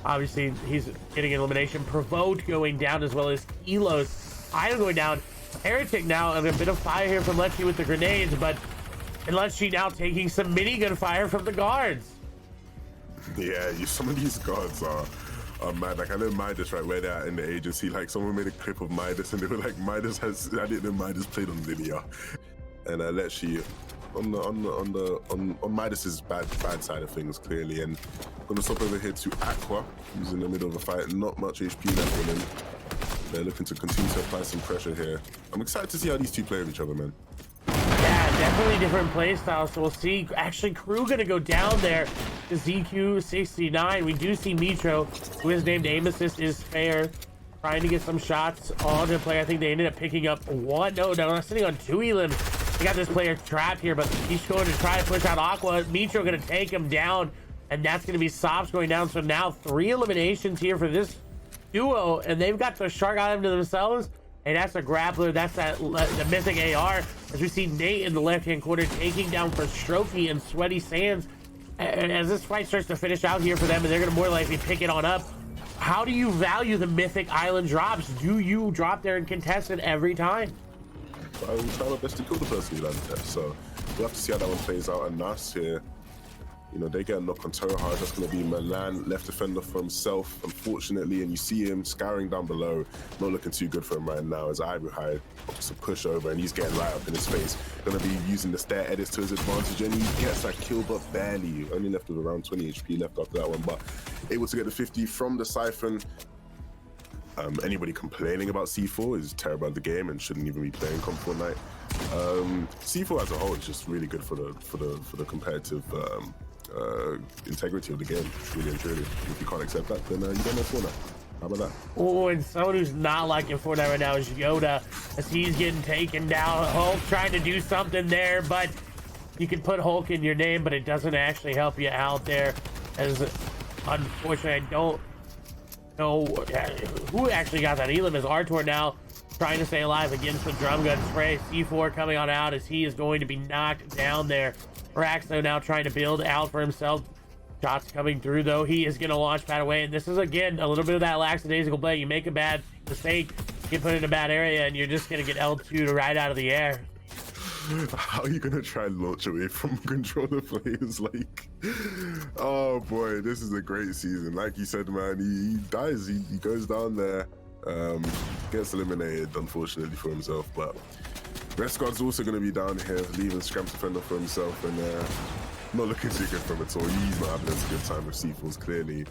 Obviously, he's getting elimination. Provoked going down, as well as Kilos. Item going down. Heretic now, and a bit of fire here from Lexi with the grenades, but Lexi now taking some minigun fire from the guards. Yeah, some of these guards are mad. Like, I know Midas, right, where they're at in the agency. Like, someone made a clip of Midas, and they were like, Midas has, I didn't know Midas played on linear. And Lexi on Midas's bad side of things, clearly. And gonna stop over here to Aqua, who's in the middle of a fight. Not much HP left on him. They're looking to continue to apply some pressure here. I'm excited to see how these two play with each other, man. Yeah, definitely different play styles. So we'll see. Actually, Crew gonna go down there to ZQ69. We do see Mitro, who is named Aim Assist is fair, trying to get some shots on the player. I think they ended up picking up one. No, they're sitting on 2 elims. They got this player trapped here, but he's going to try to push out Aqua. Mitro gonna take him down, and that's gonna be Sops going down. So now 3 eliminations here for this duo, and they've got the shark item to themselves. And that's a grappler. That's the Mythic AR. As we see Nate in the left-hand corner taking down for Strophy and Sweaty Sands. And as this fight starts to finish out here for them, and they're going to more likely pick it on up. How do you value the Mythic Island drops? Do you drop there and contest it every time? I will try my best to kill the person who lands there. So we'll have to see how that one plays out. And Nas here, you know, they get a knock on Tohar. That's going to be Milan, left defender for himself, unfortunately. And you see him scouring down below. Not looking too good for him right now as Ivory High opts to push over, and he's getting right up in his face. Going to be using the stair edits to his advantage, and he gets that kill, but barely. Only left with around 20 HP left after that one, but able to get the 50 from the Siphon. Anybody complaining about C4 is terrible at the game and shouldn't even be playing Fortnite. C4 as a whole is just really good for the competitive integrity of the game, really and truly. If you can't accept that, then you don't know Fortnite. How about that? Oh, and someone who's not liking Fortnite right now is Yoda, as he's getting taken down. Hulk trying to do something there, but you can put Hulk in your name, but it doesn't actually help you out there. As unfortunately, I don't know who actually got that elim. Is Artor now trying to stay alive against the drum gun spray. C4 coming on out as he is going to be knocked down there. Raxo now trying to build out for himself. Shots coming through, though. He is going to launch pad away, and this is again a little bit of that lackadaisical play. You make a bad mistake, get put in a bad area, and you're just going to get L2 right out of the air. How are you going to try and launch away from controller players? Like, oh boy, this is a great season. Like you said, man, he dies. He goes down there, gets eliminated, unfortunately for himself, but Rest Guard's also going to be down here, leaving Scram Defender for himself, and not looking too good for him at all. He's not having a good time with C4s, clearly.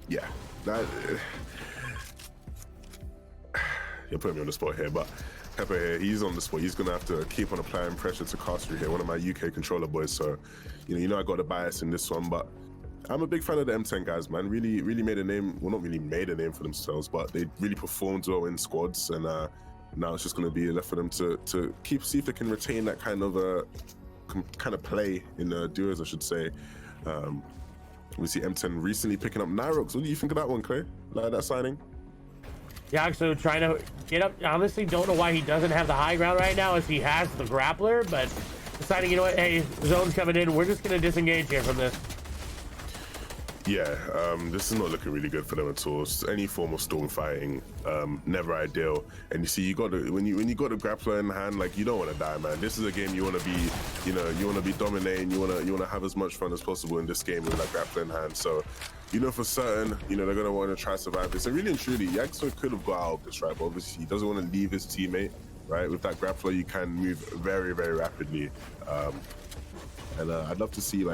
Yeah, that, you're putting me on the spot here, but Pepper here, he's on the spot. He's going to have to keep on applying pressure to Castry here, one of my UK controller boys. So, you know I got a bias in this one, but I'm a big fan of the M10 guys, man. Really made a name. Well, not really made a name for themselves, but they really performed well in squads, and now it's just going to be left for them to see if they can retain that kind of play in duos, I should say. We see M10 recently picking up Nyrox. What do you think of that one, Clay? Like that signing? Yeah, so trying to get up. Honestly, don't know why he doesn't have the high ground right now, as he has the grappler, but deciding, you know what, hey, zone's coming in. We're just going to disengage here from this. Yeah, this is not looking really good for them at all. Any form of storm fighting, never ideal. And you see, when you got the grappler in hand, like, you don't want to die, man. This is a game you want to be, you want to be dominating. You want to have as much fun as possible in this game with that grappler in hand. So, for certain, they're gonna want to try to survive this. And really and truly, Yaxo could have got out of this, right? But obviously, he doesn't want to leave his teammate, right? With that grappler, you can move very, very rapidly. And I'd love to see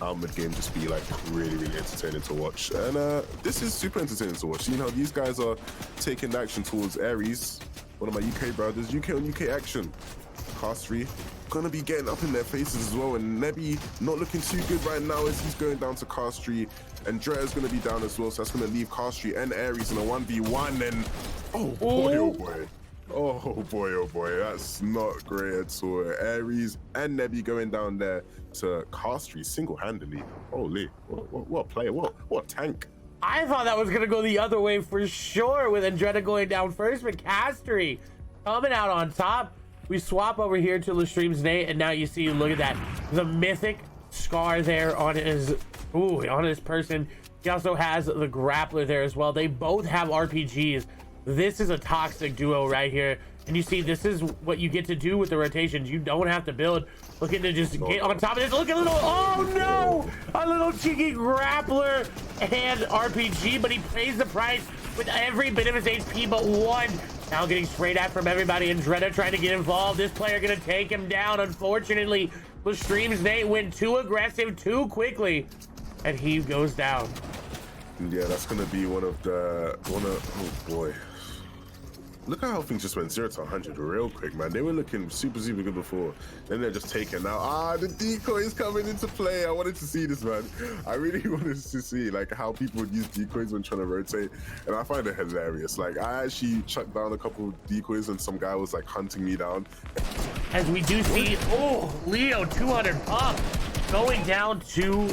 our mid game just be really entertaining to watch, and this is super entertaining to watch. These guys are taking action towards Aries, one of my UK brothers. UK on UK action. Castry gonna be getting up in their faces as well, and Nebby not looking too good right now as he's going down to Castry, and Drea's gonna be down as well, so that's gonna leave Castry and Aries in a 1v1, and oh boy, oh boy, that's not great at all. Aries and Nebby going down there to Castry single-handedly. Holy, what a player, what a tank. I thought that was going to go the other way for sure, with Andretta going down first, but Castry coming out on top. We swap over here to Lestream's Nate, and now you see, look at that, the mythic scar there on his person. He also has the Grappler there as well. They both have RPGs. This is a toxic duo right here. And you see, this is what you get to do with the rotations. You don't have to build. Looking to just get on top of this. Look at a little, oh no! A little cheeky Grappler and RPG, but he pays the price with every bit of his HP but one. Now getting sprayed at from everybody, and Dredda trying to get involved. This player gonna take him down. Unfortunately, the Streams Nate went too aggressive too quickly, and he goes down. Yeah, that's gonna be oh boy. Look at how things just went 0 to 100 real quick, man. They were looking super good before. Then they're just taken out. The decoys coming into play. I wanted to see this, man. I really wanted to see like how people would use decoys when trying to rotate. And I find it hilarious. Like I actually chucked down a couple decoys and some guy was like hunting me down. As we do see, oh, Leo 200 pump going down to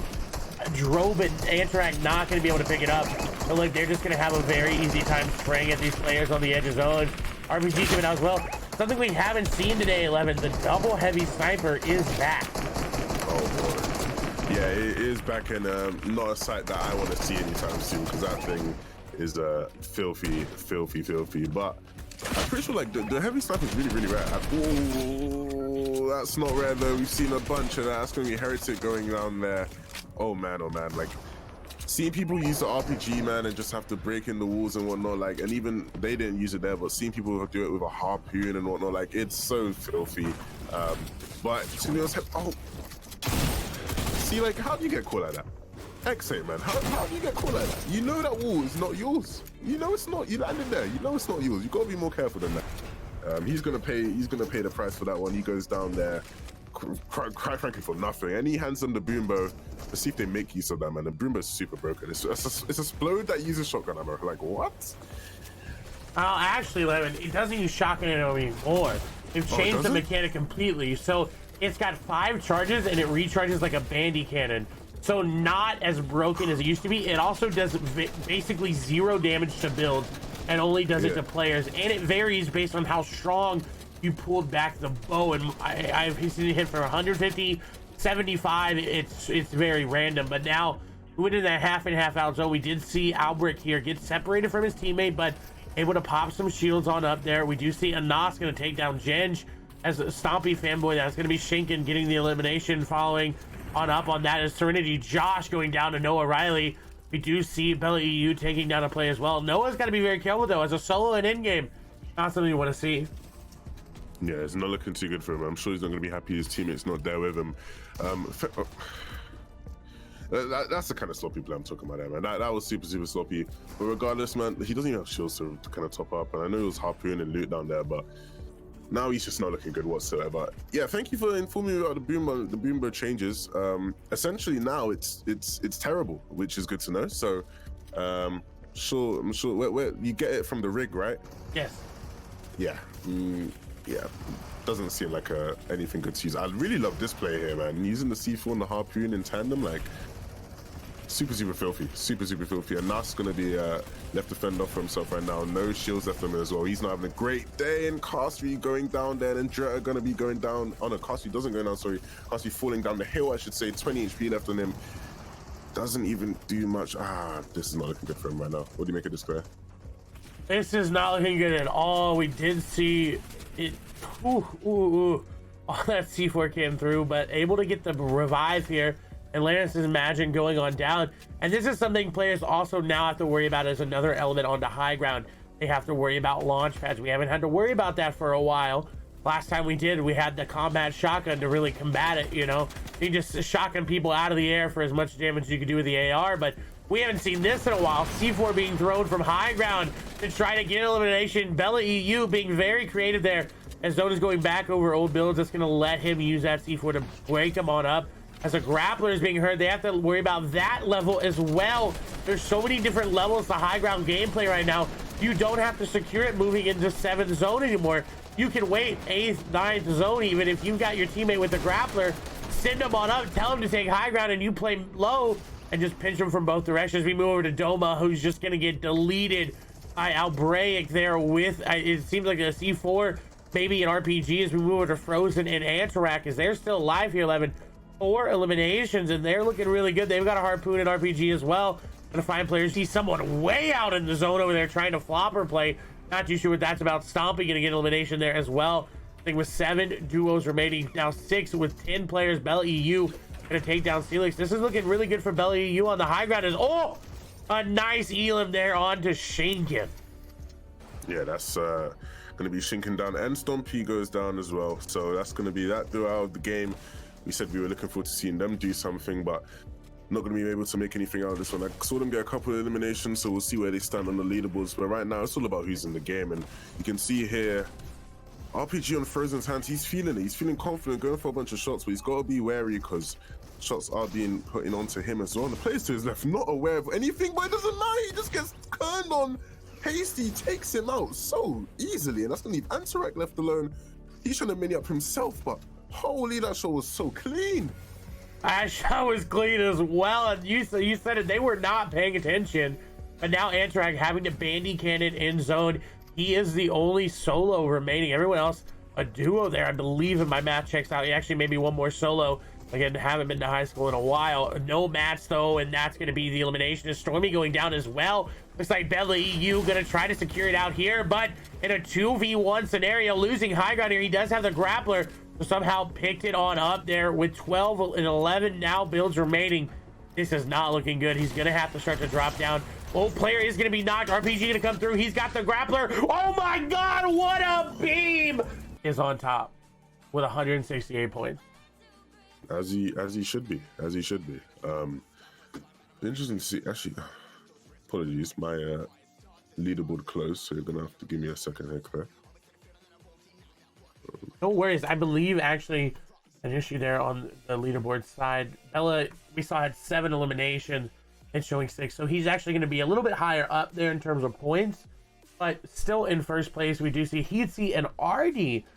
Drobe, and Anterac not going to be able to pick it up. But look, they're just going to have a very easy time spraying at these players on the edge of zone. RPG coming out as well. Something we haven't seen today, 11. The double heavy sniper is back. Oh boy. Yeah, it is back, and not a sight that I want to see anytime soon, because that thing is filthy. But I'm pretty sure like the heavy sniper is really rare. Oh, that's not rare though. We've seen a bunch of that. That's going to be Heretic going down there. Oh man, like seeing people use the RPG, man, and just have to break in the walls and whatnot, like, and even they didn't use it there, but seeing people do it with a harpoon and whatnot, like, it's so filthy. But to be honest, oh, see, like, how do you get caught like that? X8, man, how do you get caught like that? You know that wall is not yours. You know it's not. You landed there. You know it's not yours. You gotta be more careful than that. He's gonna pay the price for that one. He goes down there. Quite frankly, for nothing. And he hands them the boombo to see if they make use of that, man. The boombo's super broken. It's a splode that uses shotgun ammo. Like, what? Actually, it doesn't use shotgun ammo anymore. They've changed the mechanic completely. So it's got 5 charges and it recharges like a bandy cannon. So not as broken as it used to be. It also does basically 0 damage to builds and only does it to players. And it varies based on how strong you pulled back the bow, and I've seen it hit for 150, 75. It's very random. But now we went in that half and half out zone. We did see Albrick here get separated from his teammate, but able to pop some shields on up there. We do see Anas going to take down Jenge as a Stompy fanboy. That's going to be Shinken getting the elimination. Following on up on that is Serenity Josh going down to Noah Riley. We do see Bella EU taking down a play as well. Noah's got to be very careful though, as a solo and endgame. Not something you want to see. Yeah, it's not looking too good for him. I'm sure he's not going to be happy his teammate's not there with him. That's the kind of sloppy play I'm talking about there, man. That was super sloppy. But regardless, man, he doesn't even have shields to kind of top up. And I know he was harpoon and loot down there, but now he's just not looking good whatsoever. Yeah, thank you for informing me about the boombo changes. Essentially now it's terrible, which is good to know. So I'm sure where you get it from the rig, right? Yes. Yeah. Yeah, doesn't seem like anything good to use. I really love this play here, man. Using the C4 and the harpoon in tandem, like super filthy, super filthy. And Nas gonna be left to fend off for himself right now. No shields left on him as well. He's not having a great day. And Castry going down there, and Dredda gonna be going down. Oh no, Castry doesn't go down. Sorry, Castry falling down the hill. I should say. 20 HP left on him. Doesn't even do much. This is not looking good for him right now. What do you make of this play? This is not looking good at all. We did see it. All that C4 came through, but able to get the revive here. And Lannis' Imagine going on down. And this is something players also now have to worry about as another element onto high ground. They have to worry about launch pads. We haven't had to worry about that for a while. Last time we did, we had the combat shotgun to really combat it, you know. You just shotgun people out of the air for as much damage as you could do with the AR, but we haven't seen this in a while. C4 being thrown from high ground to try to get elimination. Bella EU being very creative there. As Zone is going back over old builds, that's going to let him use that C4 to break him on up. As a Grappler is being heard, they have to worry about that level as well. There's so many different levels to high ground gameplay right now. You don't have to secure it moving into 7th zone anymore. You can wait 8th, 9th zone even. If you've got your teammate with the Grappler, send him on up, tell him to take high ground, and you play low and just pinch him from both directions. We move over to Doma, who's just going to get deleted by Albraic there with, it seems like a C4, maybe an RPG. As we move over to Frozen and Anterac, as they're still alive here, 11. 4 eliminations, and they're looking really good. They've got a harpoon and RPG as well. Gonna find players. See someone way out in the zone over there trying to flopper play. Not too sure what that's about. Stomping gonna get elimination there as well. I think with 7 duos remaining, now 6 with 10 players. Bell EU gonna take down Celix. This is looking really good for Bell EU on the high ground. Is a nice elim there onto Shinken. Yeah, that's gonna be Shinken down, and Stompy goes down as well. So that's gonna be that throughout the game. We said we were looking forward to seeing them do something, but not going to be able to make anything out of this one. I saw them get a couple of eliminations, so we'll see where they stand on the leaderboards. But right now, it's all about who's in the game. And you can see here, RPG on Frozen's hands, he's feeling it. He's feeling confident, going for a bunch of shots, but he's got to be wary because shots are being put in onto him as well. And the players to his left, not aware of anything, but it doesn't matter. He just gets turned on. Hasty takes him out so easily, and that's going to leave Antarak left alone. He's trying to mini up himself, but holy, that shot was so clean. That shot was clean as well. And you said it, they were not paying attention. But now Antarak having to bandy cannon in zone. He is the only solo remaining. Everyone else a duo there, I believe, if my math checks out. He actually maybe one more solo. Again, haven't been to high school in a while. No match though, and that's going to be the elimination. Is Stormy going down as well? Looks like Bella EU going to try to secure it out here, but in a 2v1 scenario, losing high ground here. He does have the grappler, so somehow picked it on up there with 12 and 11 now builds remaining. This is not looking good. He's going to have to start to drop down. Player is going to be knocked. RPG going to come through. He's got the grappler. Oh my God, what a beam! Is on top with 168 points. As he should be. Interesting to see. Actually, apologies, my leaderboard closed, so you're gonna have to give me a second here, Claire. No worries. I believe actually an issue there on the leaderboard side. Bella, we saw, had 7 eliminations and showing 6, so he's actually going to be a little bit higher up there in terms of points, but still in first place. We do see Heatsy and Ardy